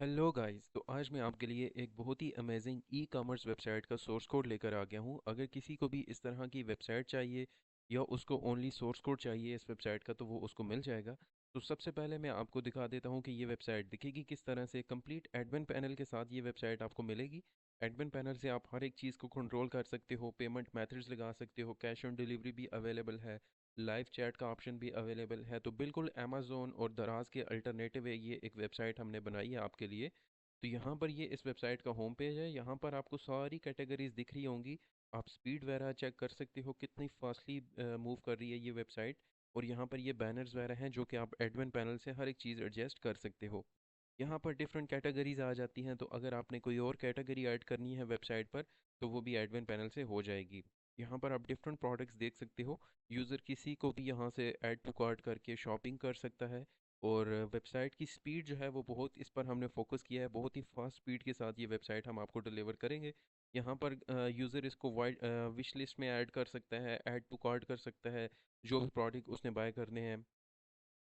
Hello guys. तो आज मैं आपके लिए एक बहुत ही अमेजिंग ई कॉमर्स वेबसाइट का सोर्स कोड लेकर आ गया हूँ। अगर किसी को भी इस तरह की वेबसाइट चाहिए या उसको ओनली सोर्स कोड चाहिए इस वेबसाइट का, तो वो उसको मिल जाएगा। तो सबसे पहले मैं आपको दिखा देता हूँ कि ये वेबसाइट दिखेगी किस तरह से। कंप्लीट एडमिन पैनल के साथ ये वेबसाइट आपको मिलेगी। एडमिन पैनल से आप हर एक चीज़ को कंट्रोल कर सकते हो, पेमेंट मेथड्स लगा सकते हो, कैश ऑन डिलीवरी भी अवेलेबल है, लाइव चैट का ऑप्शन भी अवेलेबल है। तो बिल्कुल अमेज़ोन और दराज के अल्टरनेटिव है ये एक वेबसाइट हमने बनाई है आपके लिए। तो यहाँ पर ये इस वेबसाइट का होम पेज है। यहाँ पर आपको सारी कैटेगरीज दिख रही होंगी। आप स्पीड वगैरह चेक कर सकते हो, कितनी फास्टली मूव कर रही है ये वेबसाइट। और यहाँ पर ये बैनर्स वगैरह हैं जो कि आप एडमिन पैनल से हर एक चीज़ एडजस्ट कर सकते हो। यहाँ पर डिफरेंट कैटेगरीज आ जाती हैं, तो अगर आपने कोई और कैटेगरी ऐड करनी है वेबसाइट पर तो वो भी एडमिन पैनल से हो जाएगी। यहाँ पर आप डिफरेंट प्रोडक्ट्स देख सकते हो। यूज़र किसी को भी यहाँ से ऐड टू कार्ट करके शॉपिंग कर सकता है। और वेबसाइट की स्पीड जो है वो बहुत, इस पर हमने फोकस किया है। बहुत ही फास्ट स्पीड के साथ ये वेबसाइट हम आपको डिलीवर करेंगे। यहाँ पर यूज़र इसको वाइड विश लिस्ट में ऐड कर सकता है, ऐड टू कार्ट कर सकता है जो भी प्रोडक्ट उसने बाय करने हैं।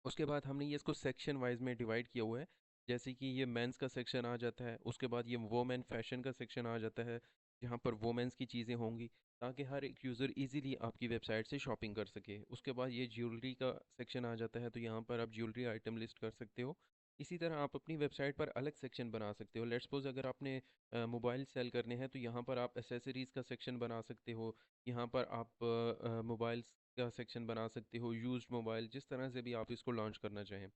उसके बाद हमने ये इसको सेक्शन वाइज में डिवाइड किया हुआ है। जैसे कि ये मेंस का सेक्शन आ जाता है, उसके बाद ये वोमेन फैशन का सेक्शन आ जाता है जहाँ पर वोमेंस की चीज़ें होंगी, ताकि हर एक यूज़र इजीली आपकी वेबसाइट से शॉपिंग कर सके। उसके बाद ये ज्वेलरी का सेक्शन आ जाता है, तो यहाँ पर आप ज्वेलरी आइटम लिस्ट कर सकते हो। इसी तरह आप अपनी वेबसाइट पर अलग सेक्शन बना सकते हो। लेट्स सपोज अगर आपने मोबाइल सेल करने हैं तो यहाँ पर आप एसेसरीज़ का सेक्शन बना सकते हो। यहाँ पर आप मोबाइल्स का सेक्शन बना सकते हो, यूज्ड मोबाइल, जिस तरह से भी आप इसको लॉन्च करना चाहें।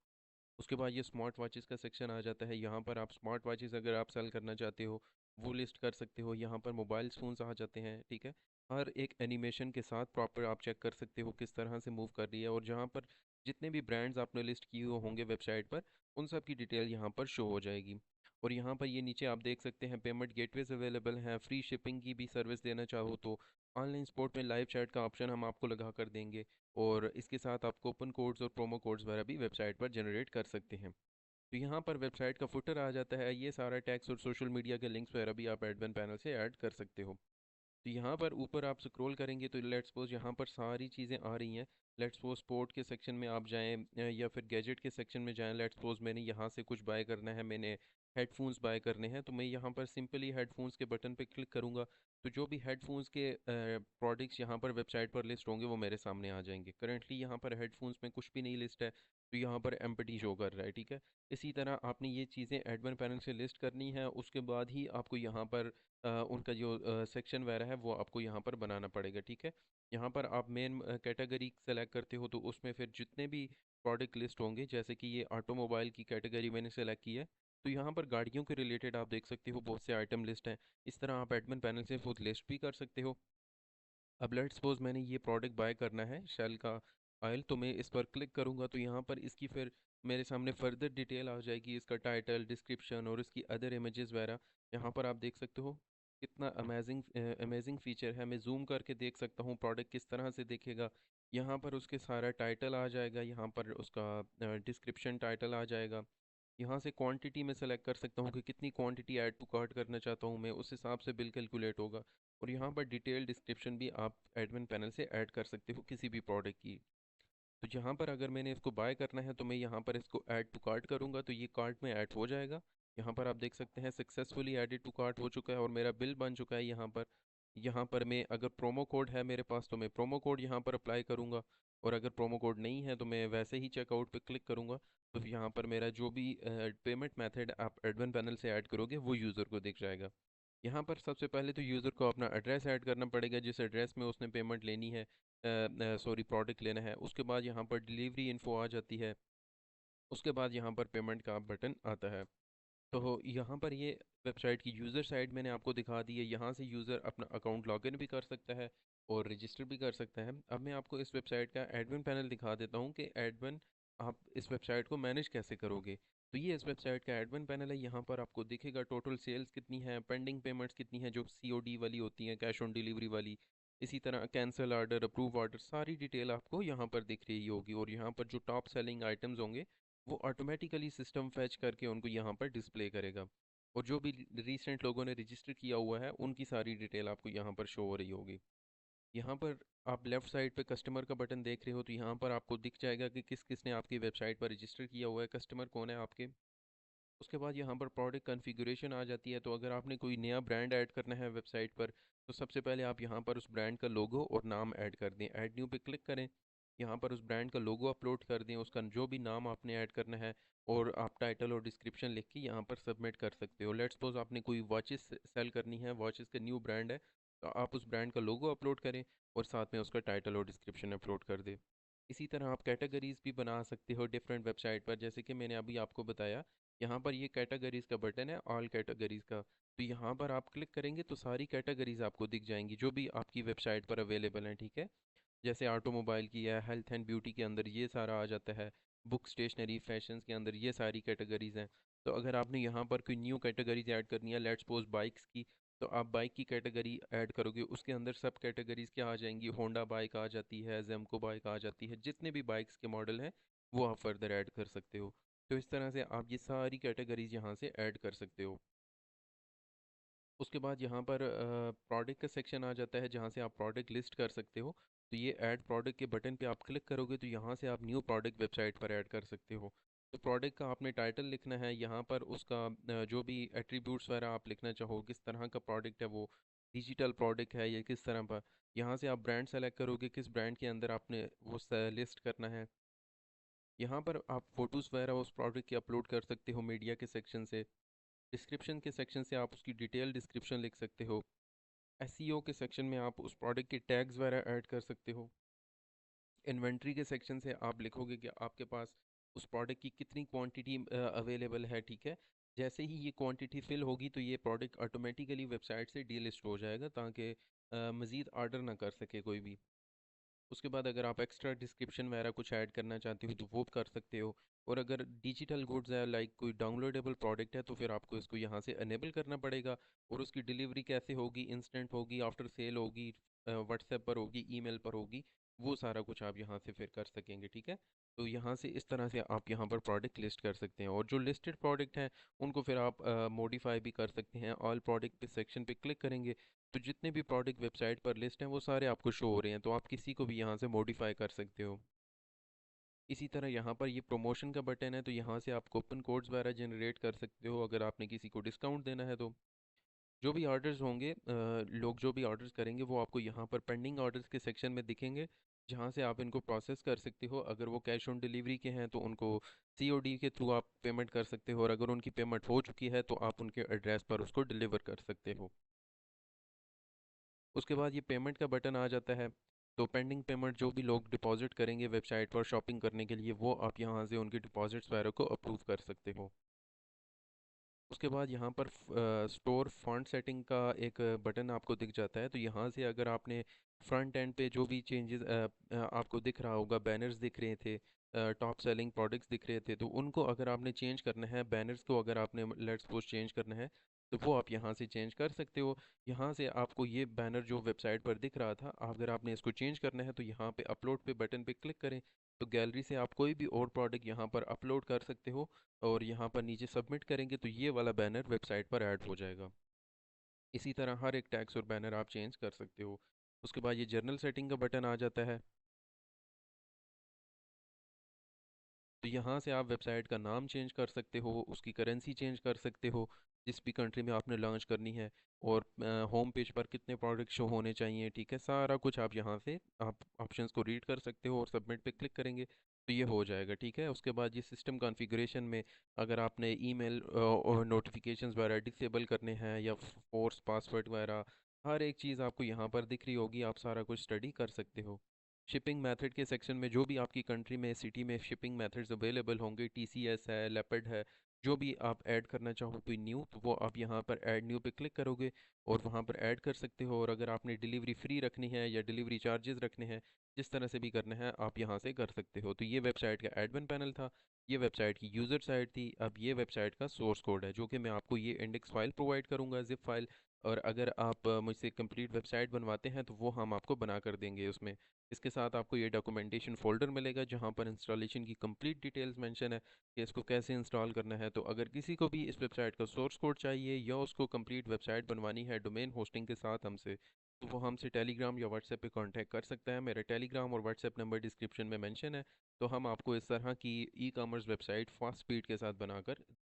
उसके बाद ये स्मार्ट वॉचेस का सेक्शन आ जाता है। यहाँ पर आप स्मार्ट वॉचेस अगर आप सेल करना चाहते हो वो लिस्ट कर सकते हो। यहाँ पर मोबाइल फ़ोन्स आ जाते हैं, ठीक है। हर एक एनिमेशन के साथ प्रॉपर आप चेक कर सकते हो किस तरह से मूव कर रही है। और जहाँ पर जितने भी ब्रांड्स आपने लिस्ट किए हुए होंगे वेबसाइट पर, उन सब की डिटेल यहाँ पर शो हो जाएगी। और यहाँ पर ये नीचे आप देख सकते हैं पेमेंट गेटवेज अवेलेबल हैं। फ्री शिपिंग की भी सर्विस देना चाहो तो ऑनलाइन स्पोर्ट में लाइव चैट का ऑप्शन हम आपको लगा कर देंगे। और इसके साथ आप कूपन कोड्स और प्रोमो कोड्स वगैरह भी वेबसाइट पर जनरेट कर सकते हैं। तो यहाँ पर वेबसाइट का फुटर आ जाता है। ये सारा टैक्स और सोशल मीडिया के लिंक्स वगैरह भी आप एडमिन पैनल से ऐड कर सकते हो। तो यहाँ पर ऊपर आप स्क्रॉल करेंगे तो लेट्स सपोज यहाँ पर सारी चीज़ें आ रही हैं। लेट्स सपोज स्पोर्ट के सेक्शन में आप जाएं या फिर गैजेट के सेक्शन में जाएं। लेट्स सपोज मैंने यहाँ से कुछ बाय करना है, मैंने हेडफोन्स बाय करने हैं, तो मैं यहाँ पर सिंपली हेडफोन्स के बटन पे क्लिक करूँगा। तो जो भी हेडफोन्स के प्रोडक्ट्स यहाँ पर वेबसाइट पर लिस्ट होंगे वो मेरे सामने आ जाएंगे। करंटली यहाँ पर हेडफोन्स में कुछ भी नहीं लिस्ट है, तो यहाँ पर एम्प्टी शो कर रहा है, ठीक है। इसी तरह आपने ये चीज़ें एडमिन पैनल से लिस्ट करनी है। उसके बाद ही आपको यहाँ पर उनका जो सेक्शन वगैरह है वो आपको यहाँ पर बनाना पड़ेगा, ठीक है। यहाँ पर आप मेन कैटेगरी सेलेक्ट करते हो तो उसमें फिर जितने भी प्रोडक्ट लिस्ट होंगे, जैसे कि ये ऑटोमोबाइल की कैटेगरी मैंने सेलेक्ट की है, तो यहाँ पर गाड़ियों के रिलेटेड आप देख सकते हो बहुत से आइटम लिस्ट हैं। इस तरह आप एडमिन पैनल से खुद लिस्ट भी कर सकते हो। अब लेट्स सपोज मैंने ये प्रोडक्ट बाय करना है, शेल का ऑयल, तो मैं इस पर क्लिक करूँगा तो यहाँ पर इसकी फिर मेरे सामने फर्दर डिटेल आ जाएगी, इसका टाइटल, डिस्क्रिप्शन और इसकी अदर इमेजेस वगैरह। यहाँ पर आप देख सकते हो कितना अमेजिंग अमेजिंग फीचर है। मैं जूम करके देख सकता हूँ प्रोडक्ट किस तरह से दिखेगा। यहाँ पर उसके सारा टाइटल आ जाएगा, यहाँ पर उसका डिस्क्रिप्शन टाइटल आ जाएगा। यहाँ से क्वांटिटी में सेलेक्ट कर सकता हूँ कि कितनी क्वांटिटी ऐड टू कार्ट करना चाहता हूँ मैं, उस हिसाब से बिल कैलकुलेट होगा। और यहाँ पर डिटेल डिस्क्रिप्शन भी आप एडमिन पैनल से ऐड कर सकते हो किसी भी प्रोडक्ट की। तो यहाँ पर अगर मैंने इसको बाय करना है तो मैं यहाँ पर इसको ऐड टू कार्ट करूँगा तो ये कार्ट में ऐड हो जाएगा। यहाँ पर आप देख सकते हैं सक्सेसफुली एडिड टू कार्ट हो चुका है और मेरा बिल बन चुका है यहाँ पर। यहाँ पर मैं अगर प्रोमो कोड है मेरे पास तो मैं प्रोमो कोड यहाँ पर अप्लाई करूँगा। और अगर प्रोमो कोड नहीं है तो मैं वैसे ही चेकआउट पे क्लिक करूँगा। तो यहाँ पर मेरा जो भी पेमेंट मेथड आप एडमिन पैनल से ऐड करोगे वो यूज़र को दिख जाएगा। यहाँ पर सबसे पहले तो यूज़र को अपना एड्रेस ऐड करना पड़ेगा, जिस एड्रेस में उसने पेमेंट लेनी है, सॉरी प्रोडक्ट लेना है। उसके बाद यहाँ पर डिलीवरी इन्फो आ जाती है। उसके बाद यहाँ पर पेमेंट का बटन आता है। तो यहाँ पर ये वेबसाइट की यूज़र साइड मैंने आपको दिखा दी है। यहाँ से यूज़र अपना अकाउंट लॉगिन भी कर सकता है और रजिस्टर भी कर सकता है। अब मैं आपको इस वेबसाइट का एडमिन पैनल दिखा देता हूँ कि एडमिन आप इस वेबसाइट को मैनेज कैसे करोगे। तो ये इस वेबसाइट का एडमिन पैनल है। यहाँ पर आपको दिखेगा टोटल सेल्स कितनी है, पेंडिंग पेमेंट्स कितनी है जो सीओडी वाली होती हैं, कैश ऑन डिलीवरी वाली। इसी तरह कैंसिल ऑर्डर, अप्रूव ऑर्डर, सारी डिटेल आपको यहाँ पर दिख रही होगी। और यहाँ पर जो टॉप सेलिंग आइटम्स होंगे वो ऑटोमेटिकली सिस्टम फैच करके उनको यहाँ पर डिस्प्ले करेगा। और जो भी रिसेंट लोगों ने रजिस्टर किया हुआ है उनकी सारी डिटेल आपको यहाँ पर शो हो रही होगी। यहाँ पर आप लेफ्ट साइड पे कस्टमर का बटन देख रहे हो, तो यहाँ पर आपको दिख जाएगा कि किस किस ने आपकी वेबसाइट पर रजिस्टर किया हुआ है, कस्टमर कौन है आपके। उसके बाद यहाँ पर प्रोडक्ट कॉन्फ़िगरेशन आ जाती है। तो अगर आपने कोई नया ब्रांड ऐड करना है वेबसाइट पर, तो सबसे पहले आप यहाँ पर उस ब्रांड का लोगो और नाम ऐड कर दें। ऐड न्यू पे क्लिक करें, यहाँ पर उस ब्रांड का लोगो अपलोड कर दें, उसका जो भी नाम आपने ऐड करना है, और आप टाइटल और डिस्क्रिप्शन लिख के यहाँ पर सबमिट कर सकते हो। लेट्स सपोज आपने कोई वॉचेस सेल करनी है, वॉचेस का न्यू ब्रांड है, तो आप उस ब्रांड का लोगो अपलोड करें और साथ में उसका टाइटल और डिस्क्रिप्शन अपलोड कर दें। इसी तरह आप कैटेगरीज भी बना सकते हो डिफरेंट वेबसाइट पर, जैसे कि मैंने अभी आपको बताया। यहाँ पर ये कैटेगरीज का बटन है, ऑल कैटेगरीज का। तो यहाँ पर आप क्लिक करेंगे तो सारी कैटेगरीज आपको दिख जाएंगी जो भी आपकी वेबसाइट पर अवेलेबल हैं, ठीक है। जैसे ऑटोमोबाइल की है, हेल्थ एंड ब्यूटी के अंदर ये सारा आ जाता है, बुक स्टेशनरी फैशंस के अंदर ये सारी कैटेगरीज हैं। तो अगर आपने यहाँ पर कोई न्यू कैटेगरीज ऐड करनी है, लेट्स सपोज बाइक्स की, तो आप बाइक की कैटेगरी ऐड करोगे, उसके अंदर सब कैटेगरीज क्या आ जाएंगी, होंडा बाइक आ जाती है, जेमको बाइक आ जाती है, जितने भी बाइक्स के मॉडल हैं वो आप फर्दर ऐड कर सकते हो। तो इस तरह से आप ये सारी कैटेगरीज यहाँ से ऐड कर सकते हो। उसके बाद यहाँ पर प्रोडक्ट का सेक्शन आ जाता है जहाँ से आप प्रोडक्ट लिस्ट कर सकते हो। तो ये ऐड प्रोडक्ट के बटन पे आप क्लिक करोगे तो यहाँ से आप न्यू प्रोडक्ट वेबसाइट पर ऐड कर सकते हो। तो प्रोडक्ट का आपने टाइटल लिखना है, यहाँ पर उसका जो भी एट्रीब्यूट्स वगैरह आप लिखना चाहो, किस तरह का प्रोडक्ट है वो, डिजिटल प्रोडक्ट है या किस तरह का। यहाँ से आप ब्रांड सेलेक्ट करोगे, किस ब्रांड के अंदर आपने वो लिस्ट करना है। यहाँ पर आप फोटोज़ वगैरह उस प्रोडक्ट की अपलोड कर सकते हो मीडिया के सेक्शन से। डिस्क्रिप्शन के सेक्शन से आप उसकी डिटेल डिस्क्रिप्शन लिख सकते हो। एसईओ के सेक्शन में आप उस प्रोडक्ट के टैग्स वगैरह ऐड कर सकते हो। इन्वेंट्री के सेक्शन से आप लिखोगे कि आपके पास उस प्रोडक्ट की कितनी क्वांटिटी अवेलेबल है, ठीक है। जैसे ही ये क्वांटिटी फिल होगी तो ये प्रोडक्ट ऑटोमेटिकली वेबसाइट से डीलिस्ट हो जाएगा, ताकि मज़ीद ऑर्डर ना कर सके कोई भी। उसके बाद अगर आप एक्स्ट्रा डिस्क्रिप्शन वगैरह कुछ ऐड करना चाहते हो तो वो कर सकते हो। और अगर डिजिटल गुड्स है, लाइक कोई डाउनलोडेबल प्रोडक्ट है, तो फिर आपको इसको यहाँ से अनेबल करना पड़ेगा। और उसकी डिलीवरी कैसे होगी, इंस्टेंट होगी, आफ्टर सेल होगी, व्हाट्सएप पर होगी, ईमेल पर होगी, वो सारा कुछ आप यहाँ से फिर कर सकेंगे, ठीक है। तो यहाँ से इस तरह से आप यहाँ पर प्रोडक्ट लिस्ट कर सकते हैं, और जो लिस्टेड प्रोडक्ट हैं उनको फिर आप मॉडिफाई भी कर सकते हैं। ऑल प्रोडक्ट पे सेक्शन पे क्लिक करेंगे तो जितने भी प्रोडक्ट वेबसाइट पर लिस्ट हैं वो सारे आपको शो हो रहे हैं, तो आप किसी को भी यहाँ से मॉडिफाई कर सकते हो। इसी तरह यहाँ पर ये प्रमोशन का बटन है, तो यहाँ से आप कूपन कोड्स वगैरह जनरेट कर सकते हो अगर आपने किसी को डिस्काउंट देना है तो। जो भी ऑर्डर्स होंगे, लोग जो भी ऑर्डर्स करेंगे वो आपको यहाँ पर पेंडिंग ऑर्डर्स के सेक्शन में दिखेंगे, जहाँ से आप इनको प्रोसेस कर सकते हो। अगर वो कैश ऑन डिलीवरी के हैं तो उनको सीओडी के थ्रू आप पेमेंट कर सकते हो, और अगर उनकी पेमेंट हो चुकी है तो आप उनके एड्रेस पर उसको डिलीवर कर सकते हो। उसके बाद ये पेमेंट का बटन आ जाता है। तो पेंडिंग पेमेंट जो भी लोग डिपॉजिट करेंगे वेबसाइट पर शॉपिंग करने के लिए, वो आप यहाँ से उनकी डिपॉजिट्स वगैरह को अप्रूव कर सकते हो। उसके बाद यहाँ पर स्टोर फॉन्ट सेटिंग का एक बटन आपको दिख जाता है। तो यहाँ से अगर आपने फ्रंट एंड पे जो भी चेंजेस आपको दिख रहा होगा, बैनर्स दिख रहे थे, टॉप सेलिंग प्रोडक्ट्स दिख रहे थे, तो उनको अगर आपने चेंज करना है, बैनर्स को अगर आपने लेट्स सपोज चेंज करना है, तो वो आप यहाँ से चेंज कर सकते हो। यहाँ से आपको ये बैनर जो वेबसाइट पर दिख रहा था, अगर आपने इसको चेंज करना है तो यहाँ पे अपलोड पे बटन पे क्लिक करें, तो गैलरी से आप कोई भी और प्रोडक्ट यहाँ पर अपलोड कर सकते हो, और यहाँ पर नीचे सबमिट करेंगे तो ये वाला बैनर वेबसाइट पर ऐड हो जाएगा। इसी तरह हर एक टैग्स और बैनर आप चेंज कर सकते हो। उसके बाद ये जर्नल सेटिंग का बटन आ जाता है। तो यहाँ से आप वेबसाइट का नाम चेंज कर सकते हो, उसकी करेंसी चेंज कर सकते हो जिस भी कंट्री में आपने लॉन्च करनी है, और होम पेज पर कितने प्रोडक्ट शो होने चाहिए, ठीक है। सारा कुछ आप यहाँ से आप ऑप्शंस को रीड कर सकते हो और सबमिट पे क्लिक करेंगे तो ये हो जाएगा, ठीक है। उसके बाद ये सिस्टम कॉन्फ़िगरेशन में अगर आपने ईमेल और नोटिफिकेशंस वगैरह डिसेबल करने हैं या फोर्स पासवर्ड वगैरह, हर एक चीज़ आपको यहाँ पर दिख रही होगी, आप सारा कुछ स्टडी कर सकते हो। शिपिंग मेथड के सेक्शन में जो भी आपकी कंट्री में सिटी में शिपिंग मेथड्स अवेलेबल होंगे, टीसीएस है, लेपर्ड है, जो भी आप ऐड करना चाहो कोई न्यू, तो वो आप यहाँ पर ऐड न्यू पे क्लिक करोगे और वहाँ पर ऐड कर सकते हो। और अगर आपने डिलीवरी फ्री रखनी है या डिलीवरी चार्जेस रखने हैं, जिस तरह से भी करना है आप यहाँ से कर सकते हो। तो ये वेबसाइट का एडमिन पैनल था, ये वेबसाइट की यूज़र साइट थी। अब ये वेबसाइट का सोर्स कोड है जो कि मैं आपको ये इंडेक्स फाइल प्रोवाइड करूँगा, जिप फाइल। और अगर आप मुझसे कंप्लीट वेबसाइट बनवाते हैं तो वो हम आपको बना कर देंगे उसमें। इसके साथ आपको ये डॉक्यूमेंटेशन फ़ोल्डर मिलेगा जहाँ पर इंस्टॉलेशन की कंप्लीट डिटेल्स मेंशन है कि इसको कैसे इंस्टॉल करना है। तो अगर किसी को भी इस वेबसाइट का सोर्स कोड चाहिए या उसको कंप्लीट वेबसाइट बनवानी है डोमेन होस्टिंग के साथ हमसे, तो वो हमसे टेलीग्राम या व्हाट्सएप पे कांटेक्ट कर सकता है। मेरा टेलीग्राम और व्हाट्सएप नंबर डिस्क्रिप्शन में मेंशन है। तो हम आपको इस तरह की e commerce website fast speed के साथ बनाकर